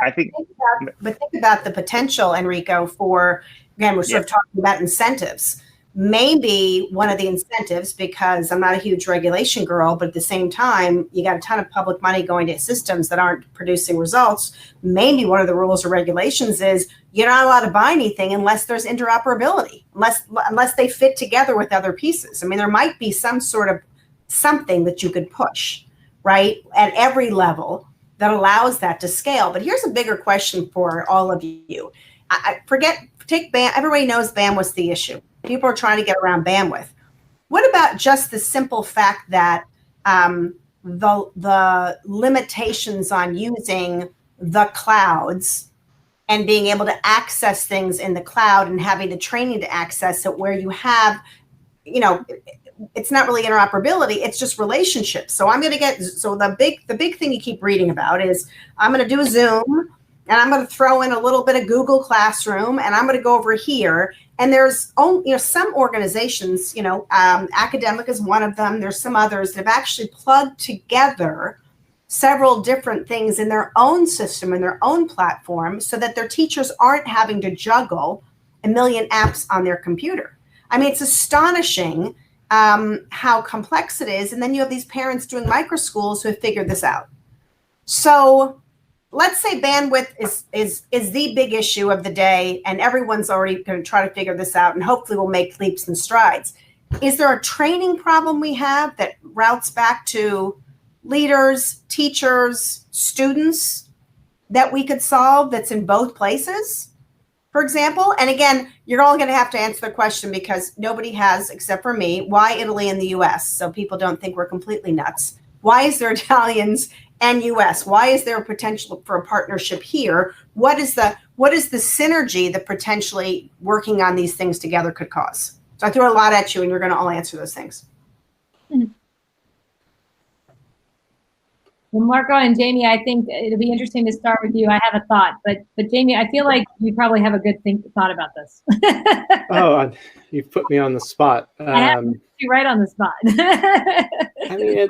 S1: about the potential, Enrico, for, again, we're sort of talking about incentives. Maybe one of the incentives, because I'm not a huge regulation girl, but at the same time, you got a ton of public money going to systems that aren't producing results. Maybe one of the rules or regulations is you're not allowed to buy anything unless there's interoperability, unless they fit together with other pieces. I mean, there might be some sort of something that you could push, right, at every level that allows that to scale. But here's a bigger question for all of you. Everybody knows bandwidth's the issue. People are trying to get around bandwidth. What about just the simple fact that the limitations on using the clouds and being able to access things in the cloud and having the training to access it, where you have, it's not really interoperability, it's just relationships. So the big thing you keep reading about is, I'm going to do a Zoom, and I'm going to throw in a little bit of Google Classroom, and I'm going to go over here. And there's some organizations, Academic is one of them. There's some others that have actually plugged together several different things in their own system, in their own platform, so that their teachers aren't having to juggle a million apps on their computer. I mean, it's astonishing how complex it is. And then you have these parents doing micro schools who have figured this out. So let's say bandwidth is the big issue of the day, and everyone's already going to try to figure this out, and hopefully we'll make leaps and strides. Is there a training problem we have that routes back to leaders, teachers, students that we could solve that's in both places, for example? And again, you're all going to have to answer the question, because nobody has, except for me, why Italy and the US? So people don't think we're completely nuts. Why is there Italians and US? Why is there a potential for a partnership here? What is the synergy that potentially working on these things together could cause? So I threw a lot at you, and you're going to all answer those things.
S3: Well, Marco and Jamie, I think it'll be interesting to start with you. I have a thought, but Jamie, I feel like you probably have a good thought about this.
S7: Oh, you've put me on the spot.
S3: I have to put you right on the spot.
S7: I mean,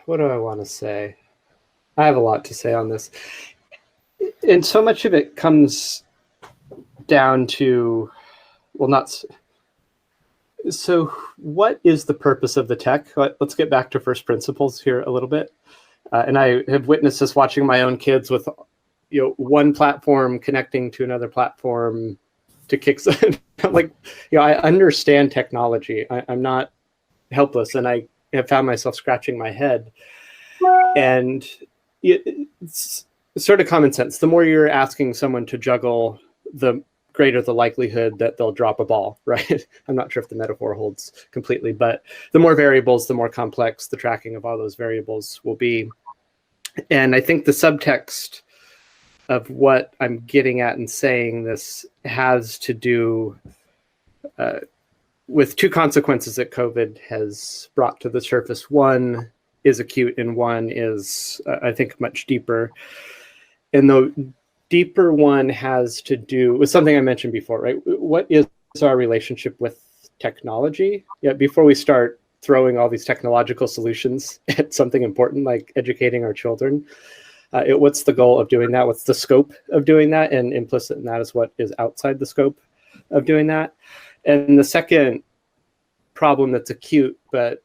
S7: what do I want to say? I have a lot to say on this. And so much of it comes down to, well, not. So what is the purpose of the tech? Let's get back to first principles here a little bit. And I have witnessed this watching my own kids with, one platform connecting to another platform to kick. Like, I understand technology. I'm not helpless, and I have found myself scratching my head. And it's sort of common sense. The more you're asking someone to juggle, the greater the likelihood that they'll drop a ball, right? I'm not sure if the metaphor holds completely, but the more variables, the more complex the tracking of all those variables will be. And I think the subtext of what I'm getting at in saying this has to do with two consequences that COVID has brought to the surface. One is acute and one is, I think, much deeper. And the deeper one has to do with something I mentioned before, right? What is our relationship with technology? Yeah, before we start throwing all these technological solutions at something important like educating our children, what's the goal of doing that? What's the scope of doing that? And implicit in that is what is outside the scope of doing that. And the second problem that's acute, but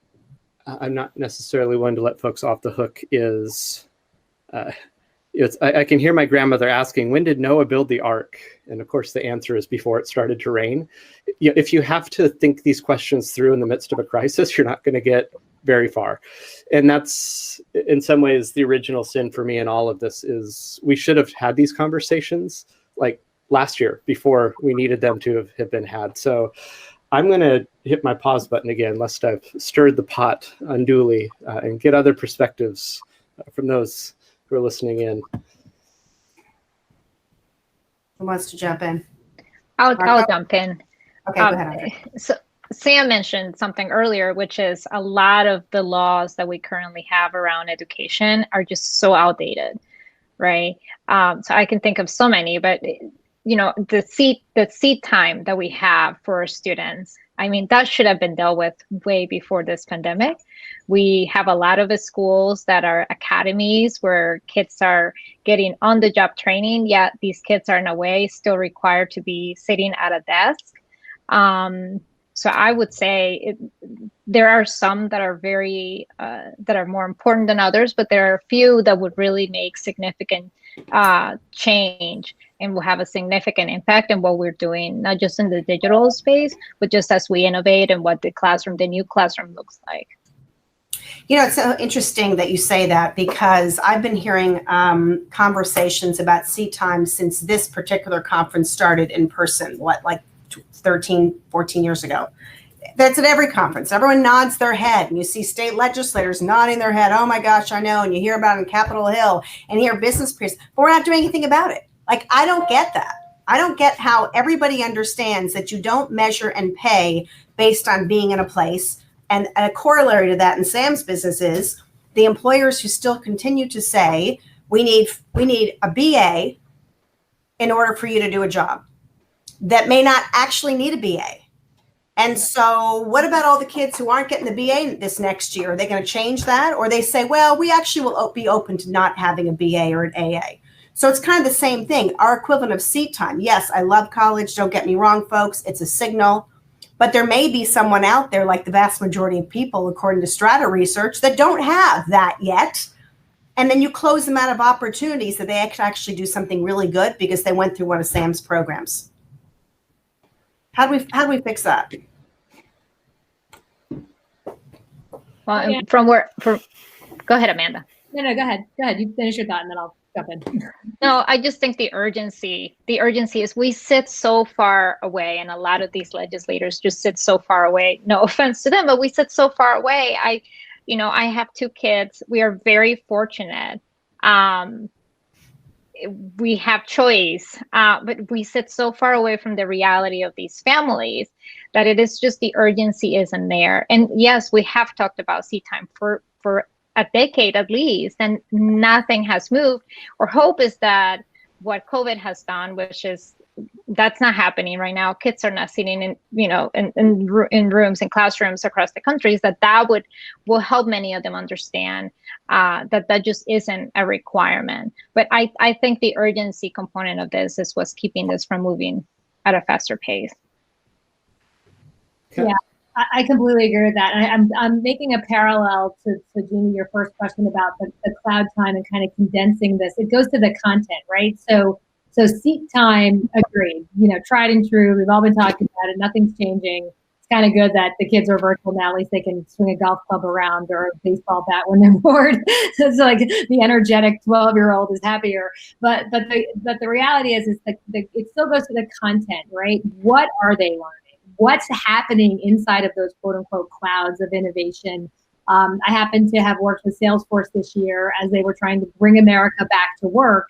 S7: I'm not necessarily one to let folks off the hook, is I can hear my grandmother asking, when did Noah build the ark? And of course, the answer is before it started to rain. If you have to think these questions through in the midst of a crisis, you're not going to get very far. And that's, in some ways, the original sin for me in all of this is we should have had these conversations like last year before we needed them to have been had. So I'm going to hit my pause button again, lest I've stirred the pot unduly, and get other perspectives from those who are listening in.
S1: Who wants to jump in?
S5: I'll jump in.
S1: Okay, go ahead.
S5: So Sam mentioned something earlier, which is a lot of the laws that we currently have around education are just so outdated, right? So I can think of so many, but the seat time that we have for students, I mean, that should have been dealt with way before this pandemic. We have a lot of schools that are academies where kids are getting on-the-job training, yet these kids are in a way still required to be sitting at a desk. So I would say there are some that are very that are more important than others, but there are a few that would really make significant change and will have a significant impact in what we're doing, not just in the digital space, but just as we innovate and what the new classroom looks like.
S1: It's so interesting that you say that, because I've been hearing conversations about seat time since this particular conference started in person, like 13, 14 years ago. That's at every conference. Everyone nods their head, and you see state legislators nodding their head. Oh my gosh, I know. And you hear about it in Capitol Hill and hear business peers, but we're not doing anything about it. Like, I don't get that. I don't get how everybody understands that you don't measure and pay based on being in a place. And a corollary to that in Sam's business is the employers who still continue to say, we need a BA in order for you to do a job, that may not actually need a BA. And so what about all the kids who aren't getting the BA this next year? Are they going to change that? Or they say, well, we actually will be open to not having a BA or an AA. So it's kind of the same thing. Our equivalent of seat time. Yes, I love college. Don't get me wrong, folks. It's a signal. But there may be someone out there, like the vast majority of people, according to Strata research, that don't have that yet. And then you close them out of opportunities that they could actually do something really good because they went through one of Sam's programs. How do we fix that?
S5: Well,
S3: Yeah.
S5: Go ahead, Amanda.
S3: No, go ahead. Go ahead. You finish your thought, and then I'll jump in.
S5: No, I just think the urgency is we sit so far away, and a lot of these legislators just sit so far away. No offense to them, but we sit so far away. I have two kids. We are very fortunate. we have choice, but we sit so far away from the reality of these families that it is just the urgency isn't there. And yes, we have talked about seat time for a decade at least, and nothing has moved. Our hope is that what COVID has done, which is that's not happening right now. Kids are not sitting in, in rooms and classrooms across the countries. That will help many of them understand that just isn't a requirement. But I think the urgency component of this is what's keeping this from moving at a faster pace.
S3: Yeah, I completely agree with that. I'm making a parallel to Jeanne, your first question about the cloud time and kind of condensing this. It goes to the content, right? So seat time, agreed. Tried and true. We've all been talking about it. Nothing's changing. It's kind of good that the kids are virtual now. At least they can swing a golf club around or a baseball bat when they're bored. So it's like the energetic 12-year-old is happier. But the reality is it still goes to the content, right? What are they learning? What's happening inside of those quote unquote clouds of innovation? I happen to have worked with Salesforce this year as they were trying to bring America back to work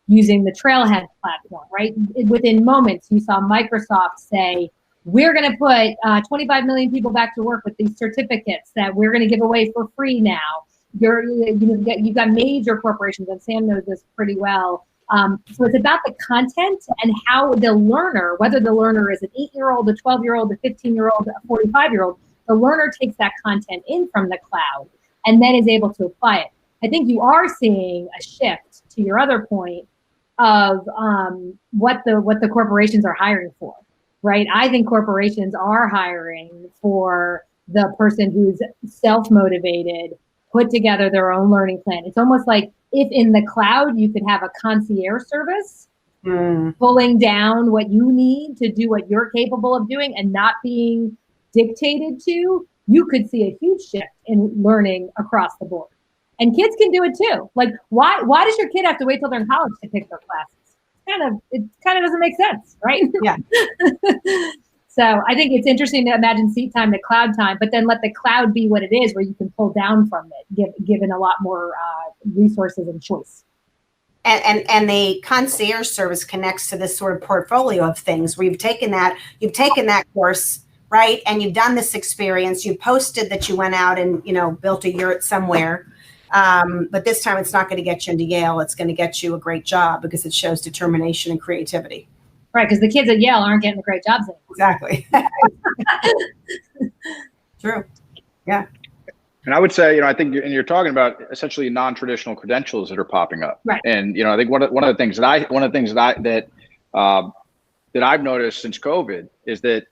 S3: using the Trailhead platform, right? Within moments, you saw Microsoft say, we're going to put 25 million people back to work with these certificates that we're going to give away for free now. You've got major corporations, and Sam knows this pretty well. So it's about the content and how the learner, whether the learner is an 8-year-old, a 12-year-old, a 15-year-old, a 45-year-old, the learner takes that content in from the cloud and then is able to apply it. I think you are seeing a shift, to your other point, of what the corporations are hiring for, right? I think corporations are hiring for the person who's self-motivated, put together their own learning plan. It's almost like if in the cloud you could have a concierge service pulling down what you need to do what you're capable of doing and not being dictated to, you could see a huge shift in learning across the board. And kids can do it too. Like, why does your kid have to wait till they're in college to pick their classes? It kind of doesn't make sense, right? Yeah. So I think it's interesting to imagine seat time to cloud time, but then let the cloud be what it is, where you can pull down from it, given a lot more resources and choice.
S1: And the concierge service connects to this sort of portfolio of things where you've taken that course, right? And you've done this experience, you posted that you went out and, built a yurt somewhere. But this time it's not going to get you into Yale. It's going to get you a great job because it shows determination and creativity.
S3: Right, because the kids at Yale aren't getting the great jobs anymore.
S1: Exactly. True. Yeah.
S2: And I would say, I think you're talking about essentially non-traditional credentials that are popping up.
S3: Right.
S2: And I think one of the things that I've noticed since COVID is that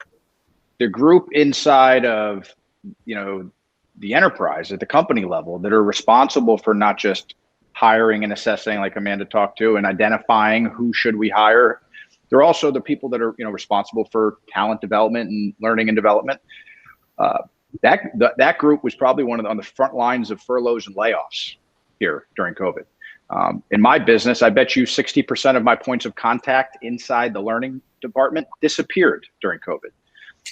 S2: the group inside of the enterprise at the company level that are responsible for not just hiring and assessing, like Amanda talked to, and identifying who should we hire. They're also the people that are responsible for talent development and learning and development. That group was probably on the front lines of furloughs and layoffs here during COVID. In my business, I bet you 60% of my points of contact inside the learning department disappeared during COVID.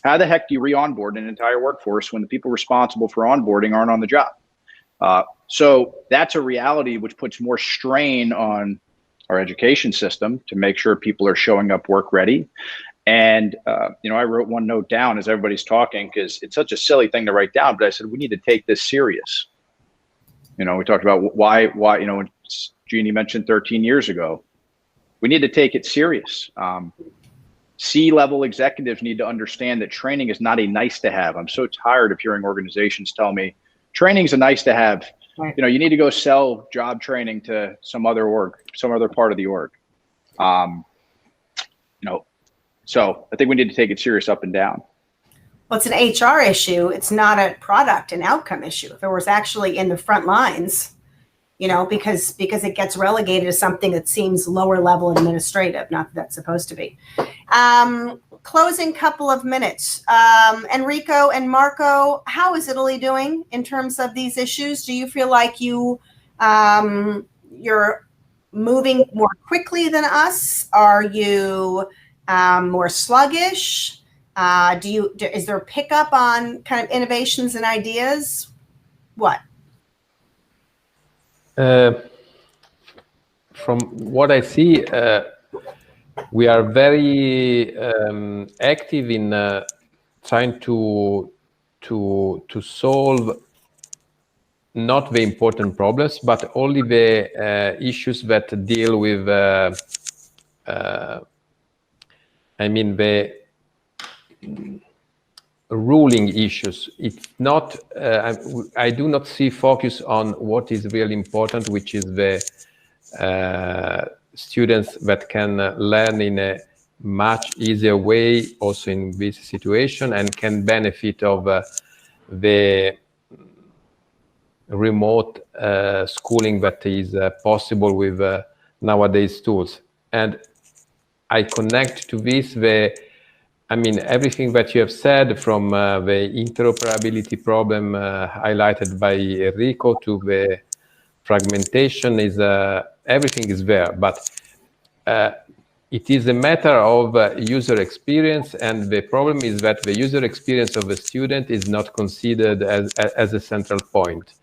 S2: How the heck do you re-onboard an entire workforce when the people responsible for onboarding aren't on the job? So that's a reality which puts more strain on our education system to make sure people are showing up work ready. And, I wrote one note down as everybody's talking because it's such a silly thing to write down, but I said, we need to take this serious. We talked about why, when Jeanne mentioned 13 years ago, we need to take it serious. C-level executives need to understand that training is not a nice to have. I'm so tired of hearing organizations tell me training is a nice to have. Right. You need to go sell job training to some other part of the org. So I think we need to take it serious up and down.
S1: Well, it's an HR issue. It's not a product and outcome issue. If it was actually in the front lines, because it gets relegated to something that seems lower level administrative, not that that's supposed to be. Closing couple of minutes. Enrico and Marco, how is Italy doing in terms of these issues? Do you feel like you're moving more quickly than us? Are you more sluggish? Is there a pickup on kind of innovations and ideas? What?
S6: from what I see, we are very active in trying to solve not the important problems, but only the issues that deal with, I mean, the ruling issues. It's not, I do not see focus on what is really important, which is the students that can learn in a much easier way also in this situation and can benefit of the remote schooling that is possible with nowadays tools. And I connect to this everything that you have said, from the interoperability problem highlighted by Enrico to the fragmentation, is everything is there, but it is a matter of user experience, and the problem is that the user experience of the student is not considered as a central point.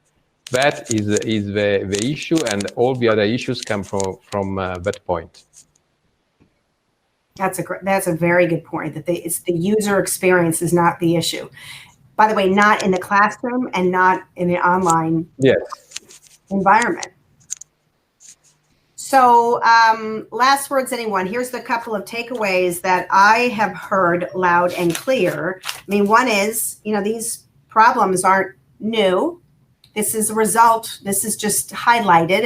S6: That is the issue, and all the other issues come from that point.
S1: That's a very good point, that it's the user experience is not the issue. By the way, not in the classroom and not in the online environment. So last words, anyone? Here's the couple of takeaways that I have heard loud and clear. I mean, one is, these problems aren't new. This is a result. This is just highlighted,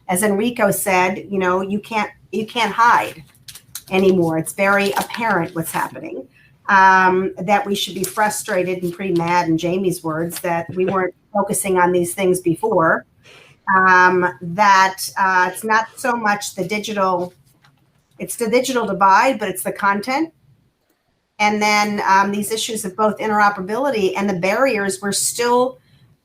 S1: as Enrico said, you can't hide anymore. It's very apparent what's happening, that we should be frustrated and pretty mad, in Jamey's words, that we weren't focusing on these things before, that it's not so much the digital divide, but it's the content. And then these issues of both interoperability and the barriers, we're still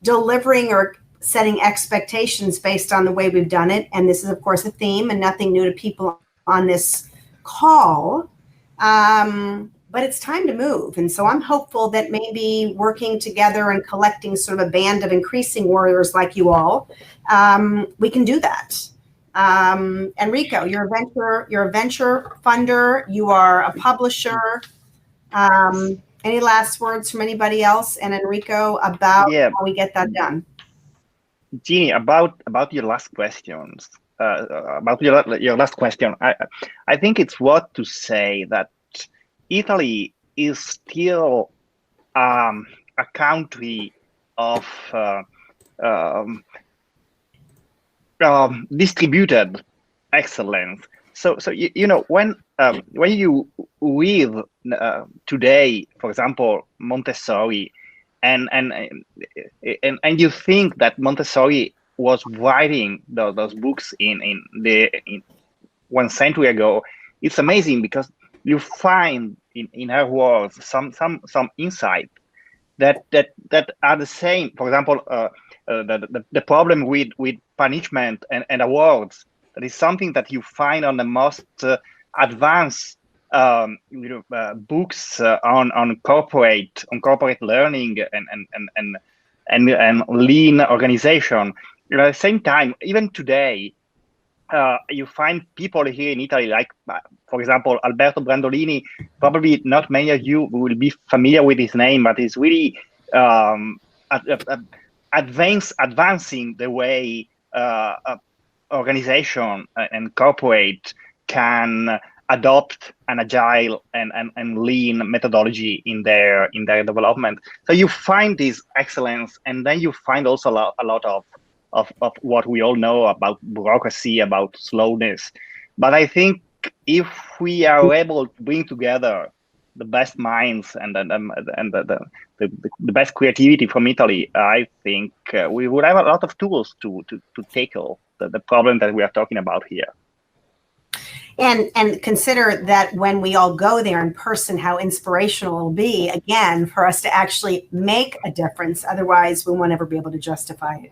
S1: delivering or setting expectations based on the way we've done it. And this is, of course, a theme and nothing new to people on this call, but it's time to move. And so I'm hopeful that maybe working together and collecting sort of a band of increasing warriors like you all, we can do that. Enrico, you're a venture funder, you are a publisher. Any last words from anybody else? And Enrico, about how we get that done?
S4: Jeanne, about your last questions. About your last question, I think it's worth to say that Italy is still a country of distributed excellence. So when you read today, for example, Montessori, and you think that Montessori was writing those books in 1 century ago, it's amazing, because you find in her words some insight that are the same. For example, the problem with punishment and awards, that is something that you find on the most advanced books on corporate learning and lean organization. At the same time, even today, you find people here in Italy, like, for example, Alberto Brandolini. Probably not many of you will be familiar with his name, but he's really advancing the way organization and corporate can adopt an agile and lean methodology in their development. So you find this excellence, and then you find also a lot of what we all know about bureaucracy, about slowness. But I think if we are able to bring together the best minds and the best creativity from Italy, I think we would have a lot of tools to tackle the problem that we are talking about here.
S1: And consider that when we all go there in person, how inspirational it'll be, again, for us to actually make a difference. Otherwise, we won't ever be able to justify it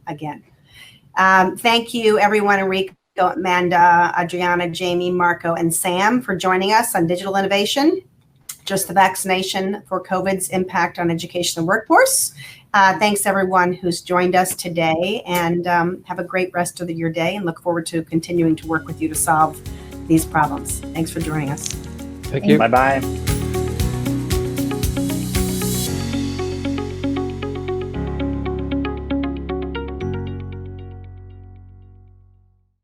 S1: again. Thank you, everyone, Enrico, Amanda, Adriana, Jamey, Marco, and Sam for joining us on Digital Innovation. Just the Vaccination for COVID's Impact on Education and Workforce. Thanks everyone who's joined us today, and have a great rest of your day, and look forward to continuing to work with you to solve these problems. Thanks for joining us.
S6: Thank you.
S4: Bye-bye.